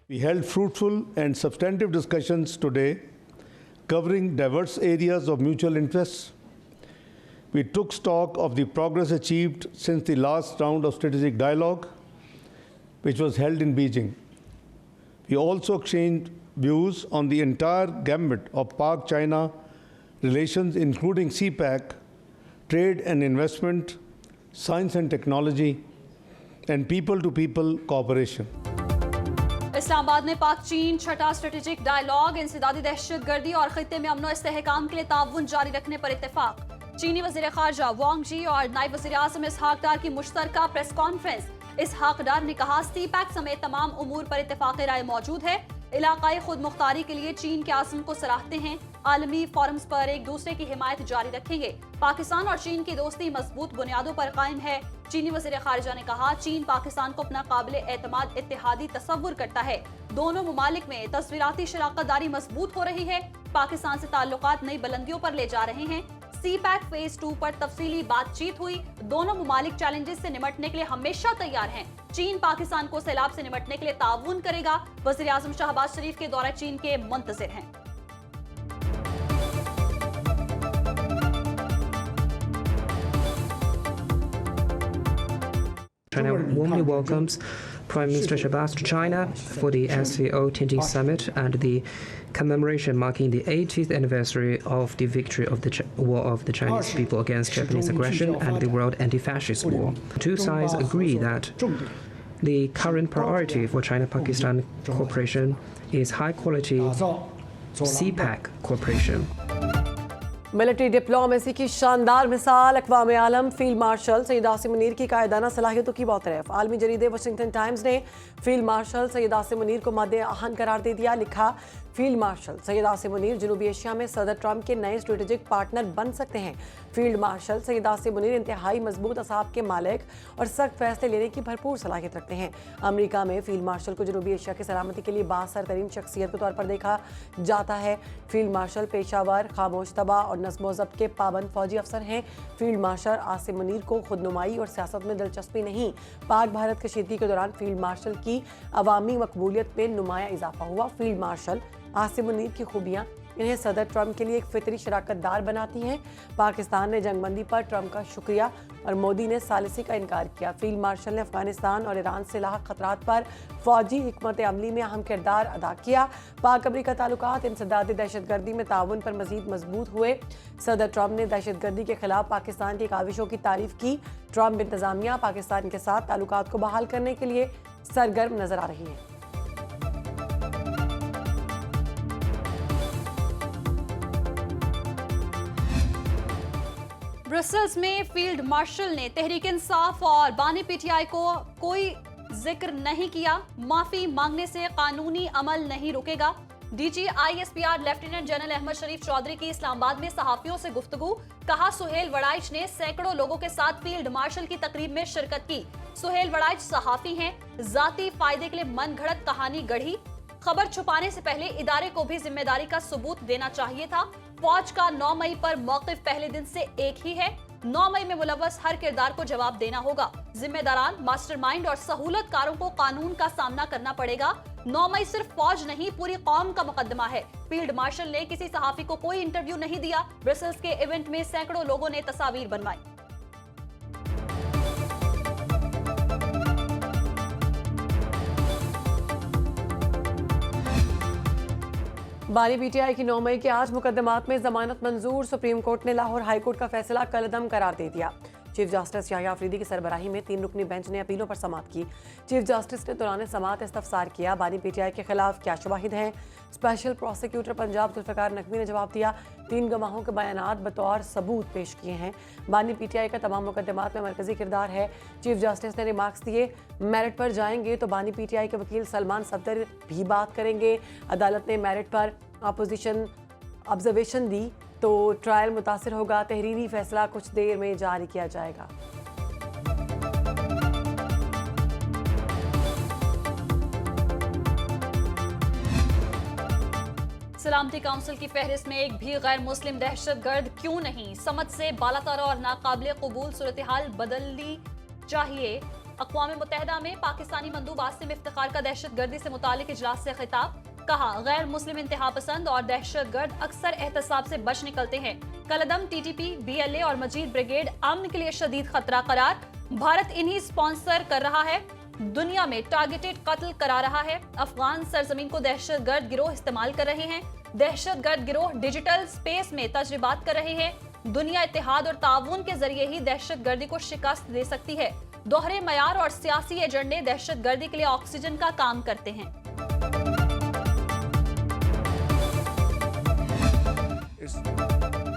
We held fruitful and substantive discussions today covering diverse areas of mutual interest. We took stock of the progress achieved since the last round of strategic dialogue, which was held in Beijing. We also exchanged views on the entire gamut of Pak-China relations, including CPEC, trade and investment, science and technology, and people-to-people cooperation. Islamabad में पाक चीन छठा strategic dialogue, इंसदादी दहशतगर्दी और खित्ते में अमनो इस्तेहकाम के लिए ताउन जारी रखने पर इत्तेफाक। चीनी वजीर खारजा वांग जी और नायब वजीर आज़म इसहाक डार की मुश्तरका प्रेस कॉन्फ्रेंस। इसहाक डार ने कहा सीपैक समेत तमाम उमूर पर इत्तेफाक राय मौजूद है। इलाकाई खुद मुख्तारी के लिए चीन के आज़म को सराहते हैं। आलमी फोरम्स पर एक दूसरे की हिमायत जारी रखेंगे। पाकिस्तान और चीन की दोस्ती मजबूत बुनियादों पर कायम है। चीनी वजीर खारजा ने कहा चीन पाकिस्तान को अपना काबिल एतमाद इत्तेहादी तस्वुर करता है। दोनों मुमालिक में तस्वीराती शराकतदारी मजबूत हो रही है। पाकिस्तान से ताल्लुकात नई बुलंदियों पर ले जा रहे हैं। सीपैक फेज 2 पर तफसीली बातचीत हुई। दोनों मुमालिक चैलेंजेस से निपटने के लिए हमेशा तैयार हैं। चीन पाकिस्तान को सैलाब से निपटने के लिए ताउन करेगा। वजीर आज़म शहबाज शरीफ के दौरे चीन के मुंतज़िर हैं। China warmly welcomes Prime Minister Shahbaz to China for the SCO Tianjin Summit and the commemoration marking the 80th anniversary of the victory of the war of the Chinese people against Japanese aggression and the World Anti-Fascist War. Two sides agree that the current priority for China-Pakistan cooperation is high-quality CPEC cooperation. Military diplomacy की शानदार मिसाल अक़वाम आलम field marshal Syed Asim Munir की कायदाना सलाहियतों की बौतरफ। आलमी जरीदे वाशिंगटन टाइम्स ने फील्ड मार्शल सैयद आसिम मुनीर को मद्दे आहन करार दे दिया। लिखा फील्ड मार्शल सैयद आसिम मुनीर जनूबी एशिया में सदर ट्रंप के नए स्ट्रेटेजिक पार्टनर बन सकते हैं। फील्ड मार्शल सैयद आसिम मुनीर इंतहाई मजबूत असाब के मालिक और सख्त फैसले लेने की भरपूर सलाहियत रखते हैं। अमेरिका में फील्ड मार्शल को जनूबी एशिया की सलामती के लिए बाअसर तरीन शख्सियत के तौर पर देखा जाता है। फील्ड मार्शल पेशावर, खामोश तबा और नज़्म व ज़ब्त के पाबंद फौजी अफसर हैं। फील्ड मार्शल आसिम मुनीर को खुदनुमाई और सियासत में दिलचस्पी नहीं। पाक भारत कशीदगी के दौरान फील्ड मार्शल की अवामी मकबूलियत में नुमाया इजाफा हुआ। फील्ड मार्शल आसिम मुनीर की खूबियाँ इन्हें सदर ट्रंप के लिए एक फितरी शराकतदार बनाती हैं। पाकिस्तान ने जंगबंदी पर ट्रंप का शुक्रिया और मोदी ने सालिसी का इनकार किया। फील्ड मार्शल ने अफगानिस्तान और ईरान से लाहक खतरात पर फौजी हिकमत अमली में अहम किरदार अदा किया। पाक अमरीका ताल्लुकात इंसदादी दहशतगर्दी में ताउन पर मजीद मजबूत हुए। सदर ट्रंप ने दहशतगर्दी के खिलाफ पाकिस्तान की काविशों की तारीफ की। ट्रंप इंतजामिया पाकिस्तान के साथ ताल्लुकात को बहाल करने के लिए सरगर्म नजर आ रही है। ब्रसेल्स में फील्ड मार्शल ने तहरीक इंसाफ और बानी पीटीआई को कोई जिक्र नहीं किया। माफी मांगने से कानूनी अमल नहीं रुकेगा। DG ISPR lieutenant general Ahmed Sharif Chaudhry की इस्लामाबाद में सहाफियों से गुफ्तगू। कहा सुहेल वड़ाइच ने सैकड़ों लोगों के साथ फील्ड मार्शल की तकरीब में शिरकत की। सुहेल वड़ाइच सहाफी हैं, जाती फायदे के लिए मन घड़त कहानी गढ़ी। खबर छुपाने से पहले इदारे को भी जिम्मेदारी का सबूत देना चाहिए था। फौज का 9 मई पर मौकिफ पहले दिन से एक ही है। 9 मई में मुलव्वस हर किरदार को जवाब देना होगा। जिम्मेदारान, मास्टरमाइंड और सहूलतकारों को कानून का सामना करना पड़ेगा। 9 मई सिर्फ फौज नहीं पूरी कौम का मुकदमा है। फील्ड मार्शल ने किसी सहाफी को कोई इंटरव्यू नहीं दिया। ब्रसेल्स के इवेंट में सैकड़ों लोगों ने तस्वीर बनवाई। बानी पीटीआई की 9 मई के 8 मुकदमात में जमानत मंजूर। सुप्रीम कोर्ट ने लाहौर हाई कोर्ट का फैसला कलअदम करार दे दिया। चीफ जस्टिस याह्या अफरीदी की सरबराही में 3 रुकनी बेंच ने अपीलों पर समाअत की। चीफ जस्टिस ने दौरान समाअत इस्तफसार किया बानी पीटीआई के खिलाफ क्या शवाहिद हैं। स्पेशल प्रोसिक्यूटर पंजाब जुल्फ़िकार नकवी ने जवाब दिया। 3 गवाहों के बयानात बतौर सबूत पेश किए हैं। बानी पीटीआई का तमाम मुकदमात में मरकजी किरदार है। चीफ जस्टिस ने रिमार्क्स दिए मेरिट पर जाएंगे तो बानी पीटीआई के वकील सलमान सफदर भी बात करेंगे। अदालत ने मेरिट पर अपोजिशन ऑब्जर्वेशन दी तो ट्रायल मुतासिर होगा। तहरीरी फैसला कुछ देर में जारी किया जाएगा। सलामती काउंसिल की फहरिस्त में एक भी गैर मुस्लिम दहशतगर्द क्यों नहीं? समझ से बालातर और नाकाबिले कबूल सूरत हाल बदलनी चाहिए। अक़वाम मुत्तहिदा में पाकिस्तानी मंदूब आसिम इफ्तिखार का दहशतगर्दी से मुतालिक इजलास से खिताब। कहा, गैर मुस्लिम इंतहा पसंद और दहशतगर्द अक्सर एहतसाब से बच निकलते हैं। कलदम, टीटीपी, BLA और मजीद ब्रिगेड अमन के लिए शदीद खतरा करार। भारत इन्हीं स्पॉन्सर कर रहा है। दुनिया में टारगेटेड कत्ल करा रहा है। अफगान सरजमीन को दहशतगर्द गिरोह इस्तेमाल कर रहे हैं। दहशतगर्द गिरोह डिजिटल स्पेस में तजर्बात कर रहे हैं। दुनिया इत्तेहाद और ताउन के जरिए ही दहशतगर्दी को शिकस्त दे सकती है। दोहरे मयार और सियासी एजेंडे दहशतगर्दी के लिए ऑक्सीजन का काम करते हैं।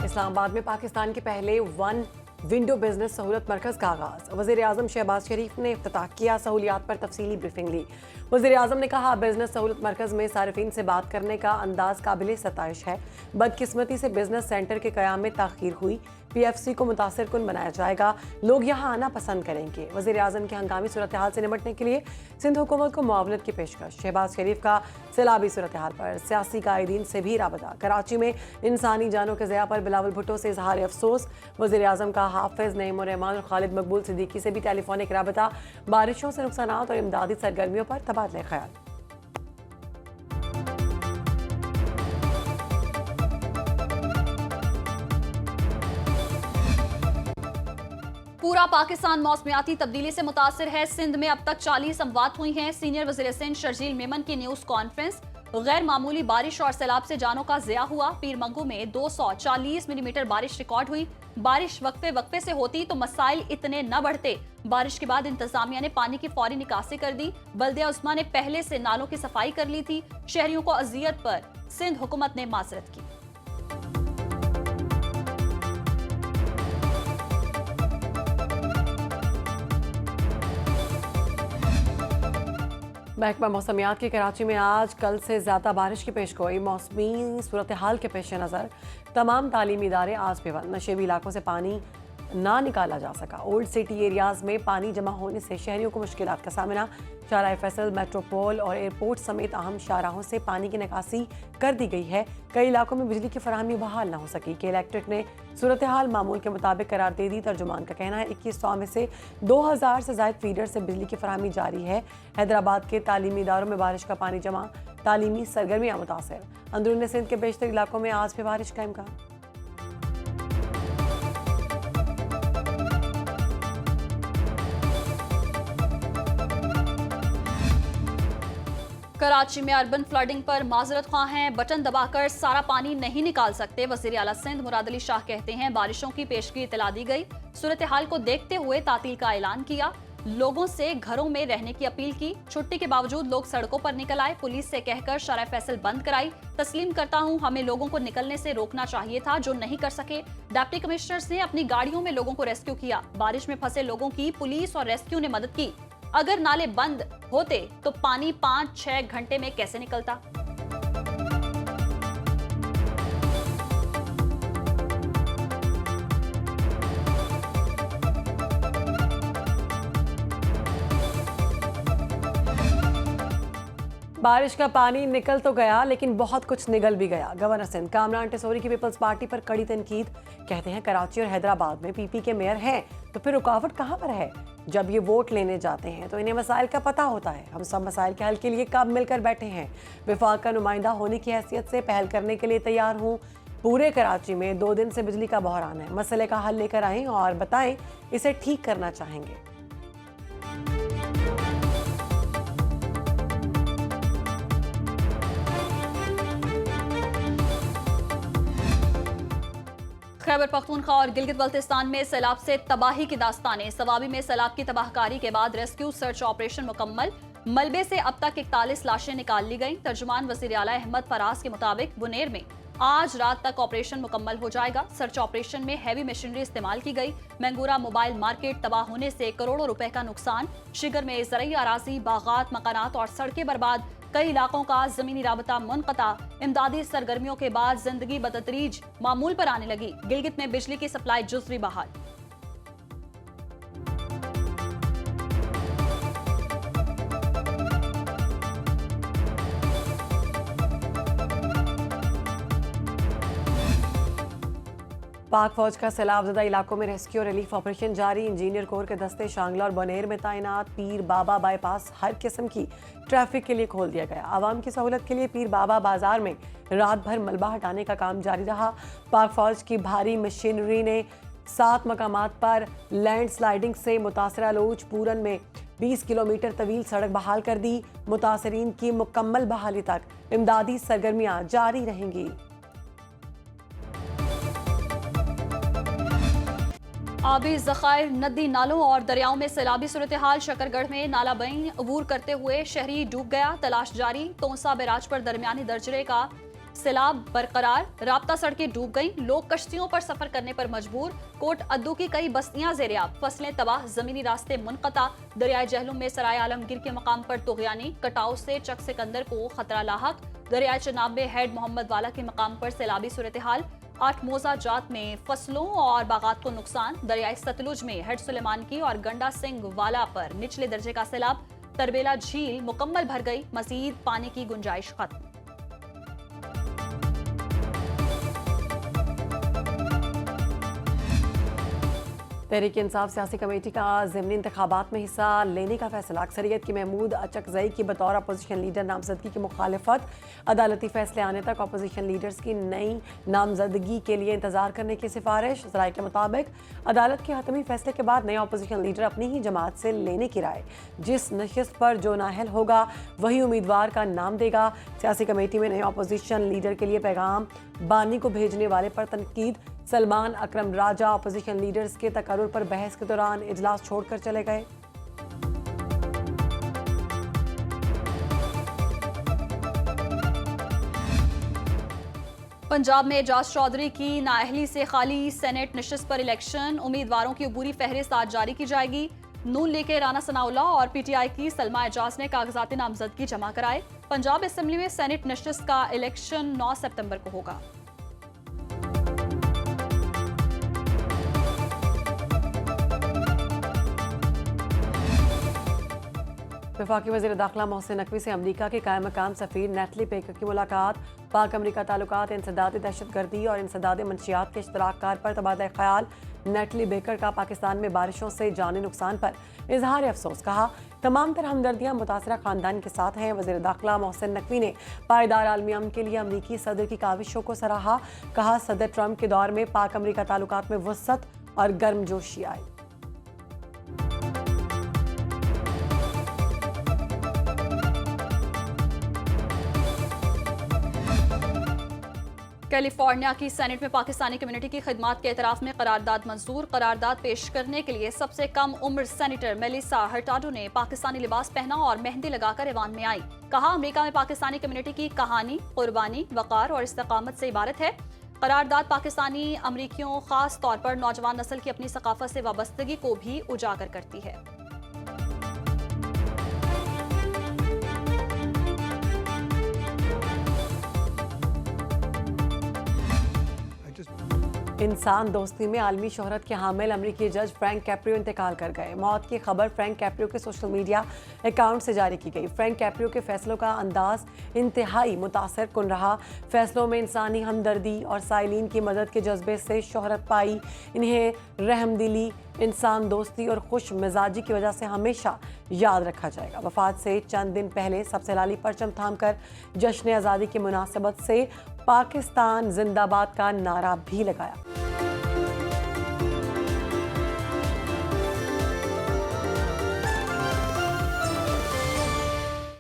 इस्लामाबाद में पाकिस्तान के पहले वन विंडो बिजनेस सहूलत मरकज का आगाज। वज़ीर आज़म शहबाज शरीफ ने इफ्तिताह किया। सहूलियात पर तफसीली ब्रीफिंग ली। वज़ीर आज़म ने कहा, बिजनेस सहूलत मरकज में सारिफीन से बात करने का अंदाज काबिल सताइश है। बदकिस्मती से बिजनेस सेंटर के क़याम में ताख़ीर हुई। PFC को मुतासिर कुन बनाया जाएगा। लोग यहाँ आना पसंद करेंगे। वज़ीर आज़म की हंगामी सूरत हाल से निपटने के लिए सिंध हुकूमत को मुआवनत की पेशकश। शहबाज शरीफ का सैलाबी सूरत हाल पर सियासी कायदीन से भी राबता। कराची में इंसानी जानों के ज़िया पर बिलावल भुट्टो से इजहार अफसोस। वज़ीर आज़म का हाफिज़ नईम रहमान और खालिद मकबूल सिद्दीकी से भी टेलीफोनिक राबता। बारिशों से नुकसानात और इमदादी सरगर्मियों पर तबादले ख्याल। पूरा पाकिस्तान मौसमियाती तब्दीली से मुतासिर है। सिंध में अब तक 40 अमवात हुई हैं। सीनियर वज़ीर सिंध शर्जील मेमन की न्यूज़ कॉन्फ्रेंस। गैर मामूली बारिश और सैलाब से जानों का ज़िया हुआ। पीर मंगू में 240 मिलीमीटर बारिश रिकॉर्ड हुई। बारिश वक्फे वक्फे से होती तो मसाइल इतने न बढ़ते। बारिश के बाद इंतजामिया ने पानी की फौरी निकासी कर दी। बल्दिया उस्मा ने पहले से नालों की सफाई कर ली थी। शहरियों को अजियत पर सिंध हुकूमत ने माजरत की। महकमा मौसमियात की कराची में आज कल से ज़्यादा बारिश की पेशगोई। मौसमी सूरत हाल के पेश नज़र तमाम तालीमी इदारे आज भी बंद। नशेबी इलाकों से पानी ना निकाला जा सका। ओल्ड सिटी एरियाज़ में पानी जमा होने से शहरियों को मुश्किलात का सामना। शाहराह फैसल, मेट्रोपोल और एयरपोर्ट समेत अहम शाहराहों से पानी की निकासी कर दी गई है। कई इलाकों में बिजली की फराहमी बहाल न हो सकी। के इलेक्ट्रिक ने सूरत हाल मामूल के मुताबिक करार दे दी। तर्जुमान का कहना है 2100 में से 2000 से ज़ायद फीडर से बिजली की फराहमी जारी है। हैदराबाद के तालीमी इदारों में बारिश का पानी जमा, तालीमी सरगर्मियाँ मुतासर। अंदरून सिंध के बेशतर इलाकों में आज भी बारिश का इम्कान। कराची में अर्बन फ्लडिंग पर माजरत ख्वाह हैं। बटन दबाकर सारा पानी नहीं निकाल सकते। वज़ीर आला सिंध मुराद अली शाह कहते हैं, बारिशों की पेशगी इतला दी गई। सूरत हाल को देखते हुए तातील का ऐलान किया। लोगों से घरों में रहने की अपील की। छुट्टी के बावजूद लोग सड़कों पर निकल आए। पुलिस से कहकर शाहराह फैसल बंद कराई। तस्लीम करता हूं, हमें लोगों को निकलने से रोकना चाहिए था, जो नहीं कर सके। डिप्टी कमिश्नर्स ने अपनी गाड़ियों में लोगों को रेस्क्यू किया। बारिश में फंसे लोगों की पुलिस और रेस्क्यू ने मदद की। अगर नाले बंद होते तो पानी 5-6 घंटे में कैसे निकलता। बारिश का पानी निकल तो गया, लेकिन बहुत कुछ निगल भी गया। गवर्नर सिंध कामरान टेसोरी की पीपल्स पार्टी पर कड़ी तनकीद। कहते हैं, कराची और हैदराबाद में PP के मेयर हैं, तो फिर रुकावट कहाँ पर है? जब ये वोट लेने जाते हैं तो इन्हें मसाइल का पता होता है। हम सब मसाइल के हल के लिए कब मिलकर बैठे हैं। विफाक का नुमाइंदा होने की हैसियत से पहल करने के लिए तैयार हूँ। पूरे कराची में 2 दिन से बिजली का बहरान है। मसले का हल लेकर आएं और बताएं इसे ठीक करना चाहेंगे। खैबर पख्तूनख्वा और गिलगित बल्तिस्तान में सैलाब से तबाही की दास्तानें। सवाबी में सैलाब की तबाहकारी के बाद रेस्क्यू सर्च ऑपरेशन मुकम्मल। मलबे से अब तक 41 लाशें निकाल ली गईं। तर्जुमान वज़ीर आला अहमद फराज के मुताबिक बुनेर में आज रात तक ऑपरेशन मुकम्मल हो जाएगा। सर्च ऑपरेशन में हैवी मशीनरी इस्तेमाल की गई। मैंगूरा मोबाइल मार्केट तबाह होने से करोड़ों रुपए का नुकसान। शिगर में ज़रई अराज़ी, बागात, मकानात और सड़कें बर्बाद। कई इलाकों का जमीनी राबता मुनक़ता। इमदादी सरगर्मियों के बाद जिंदगी बतदरीज मामूल पर आने लगी। गिलगित में बिजली की सप्लाई जुज़वी बहाल। पाक फौज का सैलाबजदा इलाकों में रेस्क्यू और रिलीफ ऑपरेशन जारी। इंजीनियर कोर के दस्ते शांगला और बनेर में तैनात। पीर बाबा बाईपास हर किस्म की ट्रैफिक के लिए खोल दिया गया। आवाम की सहूलत के लिए पीर बाबा बाजार में रात भर मलबा हटाने का काम जारी रहा। पाक फौज की भारी मशीनरी ने 7 मकामात पर लैंड स्लाइडिंग से मुतासरा लोच पूरन में 20 किलोमीटर तवील सड़क बहाल कर दी। मुतासरीन की मुकम्मल बहाली तक इमदादी सरगर्मियां जारी रहेंगी। आबी ज़खायर, नदी नालों और दरियाओं में सैलाबी सूरत हाल। शकरगढ़ में नाला बईन अबूर करते हुए शहरी डूब गया। तलाश जारी। तोंसा बैराज पर दरमियानी दर्जे का सैलाब बरकरार। राब्ता सड़कें डूब गईं। लोग कश्तियों पर सफर करने पर मजबूर। कोट अद्दू की कई बस्तियां ज़ेरियाब। फसलें तबाह। जमीनी रास्ते मुनक़ता। दरियाए जहलुम में सराय आलमगीर के मकाम पर तुग़यानी। कटाव से चक सिकंदर को खतरा लाहक। दरियाए चनाब में हैड मोहम्मद वाला के मकाम पर सैलाबी सूरत हाल। 8 मोजा जात में फसलों और बागात को नुकसान। दरियाई सतलुज में हेड सुलेमान की और गंडा सिंह वाला पर निचले दर्जे का सैलाब। तरबेला झील मुकम्मल भर गई। मजीद पानी की गुंजाइश खत्म। तहरीक इंसाफ सियासी कमेटी का ज़िमनी इंतखाबात में हिस्सा लेने का फैसला। अक्सरियत की महमूद अचकजई की बतौर अपोजिशन लीडर नामजदगी की मुखालफत। अदालती फैसले आने तक अपोजिशन लीडर्स की नई नामजदगी के लिए इंतजार करने की सिफारिश। ज़राए के मुताबिक अदालत के हतमी फैसले के बाद नए अपोजिशन लीडर अपनी ही जमात से लेने की राय। जिस नशिस्त पर जो नाहल होगा वही उम्मीदवार का नाम देगा। सियासी कमेटी में नए अपोजिशन लीडर के लिए पैगाम बानी को भेजने वाले पर तनकीद। सलमान अकरम राजा अपोजिशन लीडर्स के तकर्रुर पर बहस के दौरान इजलास छोड़कर चले गए। पंजाब में एजाज चौधरी की नाअहली से खाली सेनेट नशिस्त पर इलेक्शन। उम्मीदवारों की अबूरी फहरिस्त आज जारी की जाएगी। नून लेके राना सनाउल्लाह और पीटीआई की सलमा एजाज ने कागजात नामजदगी जमा कराए। पंजाब असेंबली में सेनेट नशिस्त का इलेक्शन 9 सितंबर को होगा। वफाकी वज़ीर दाखिला मोहसिन नकवी से अमरीका के कायम मकाम सफ़ीर नेटली बेकर की मुलाकात। पाक अमरीका ताल्लुकात, इंसदाद दहशतगर्दी और इंसदाद मंशियात के इश्तराककार पर तबादला ख्याल। नेटली बेकर का पाकिस्तान में बारिशों से जानी नुकसान पर इजहार अफसोस। कहा तमाम तरह हमदर्दियाँ मुतासरा ख़ानदान के साथ हैं। वज़ीर दाखिला मोहसिन नकवी ने पायदार आलमी अमन के लिए अमरीकी सदर की काविशों को सराहा। कहा सदर ट्रंप के दौर में पाक अमरीका ताल्लुकात में वसत और गर्मजोशी आई। कैलिफोर्निया की सेनेट में पाकिस्तानी कम्युनिटी की खिदमात के एतराफ़ में करारदाद मंजूर। करारदाद पेश करने के लिए सबसे कम उम्र सेनेटर मेलिसा हर्टाडो ने पाकिस्तानी लिबास पहना और मेहंदी लगाकर ऐवान में आई। कहा अमेरिका में पाकिस्तानी कम्युनिटी की कहानी कुर्बानी, वक़ार और इस्तकामत से इबारत है। करारदाद पाकिस्तानी अमरीकियों, खास तौर पर नौजवान नस्ल की अपनी सकाफत से वाबस्तगी को भी उजागर करती है। इंसान दोस्ती में आलमी शोहरत के हामिल अमरीकी जज फ्रैंक कैप्रियो इंतकाल कर गए। मौत की खबर फ्रैंक कैप्रियो के सोशल मीडिया अकाउंट से जारी की गई। फ्रैंक कैप्रियो के फैसलों का अंदाज इंतहाई मुतासर कुन रहा। फैसलों में इंसानी हमदर्दी और साइलिन की मदद के जज्बे से शोहरत पाई। इन्हें रहमदिली, इंसान दोस्ती और खुश मिजाजी की वजह से हमेशा याद रखा जाएगा। वफात से चंद दिन पहले सबसे लाली परचम थामकर जश्न आज़ादी की मुनासबत से पाकिस्तान जिंदाबाद का नारा भी लगाया।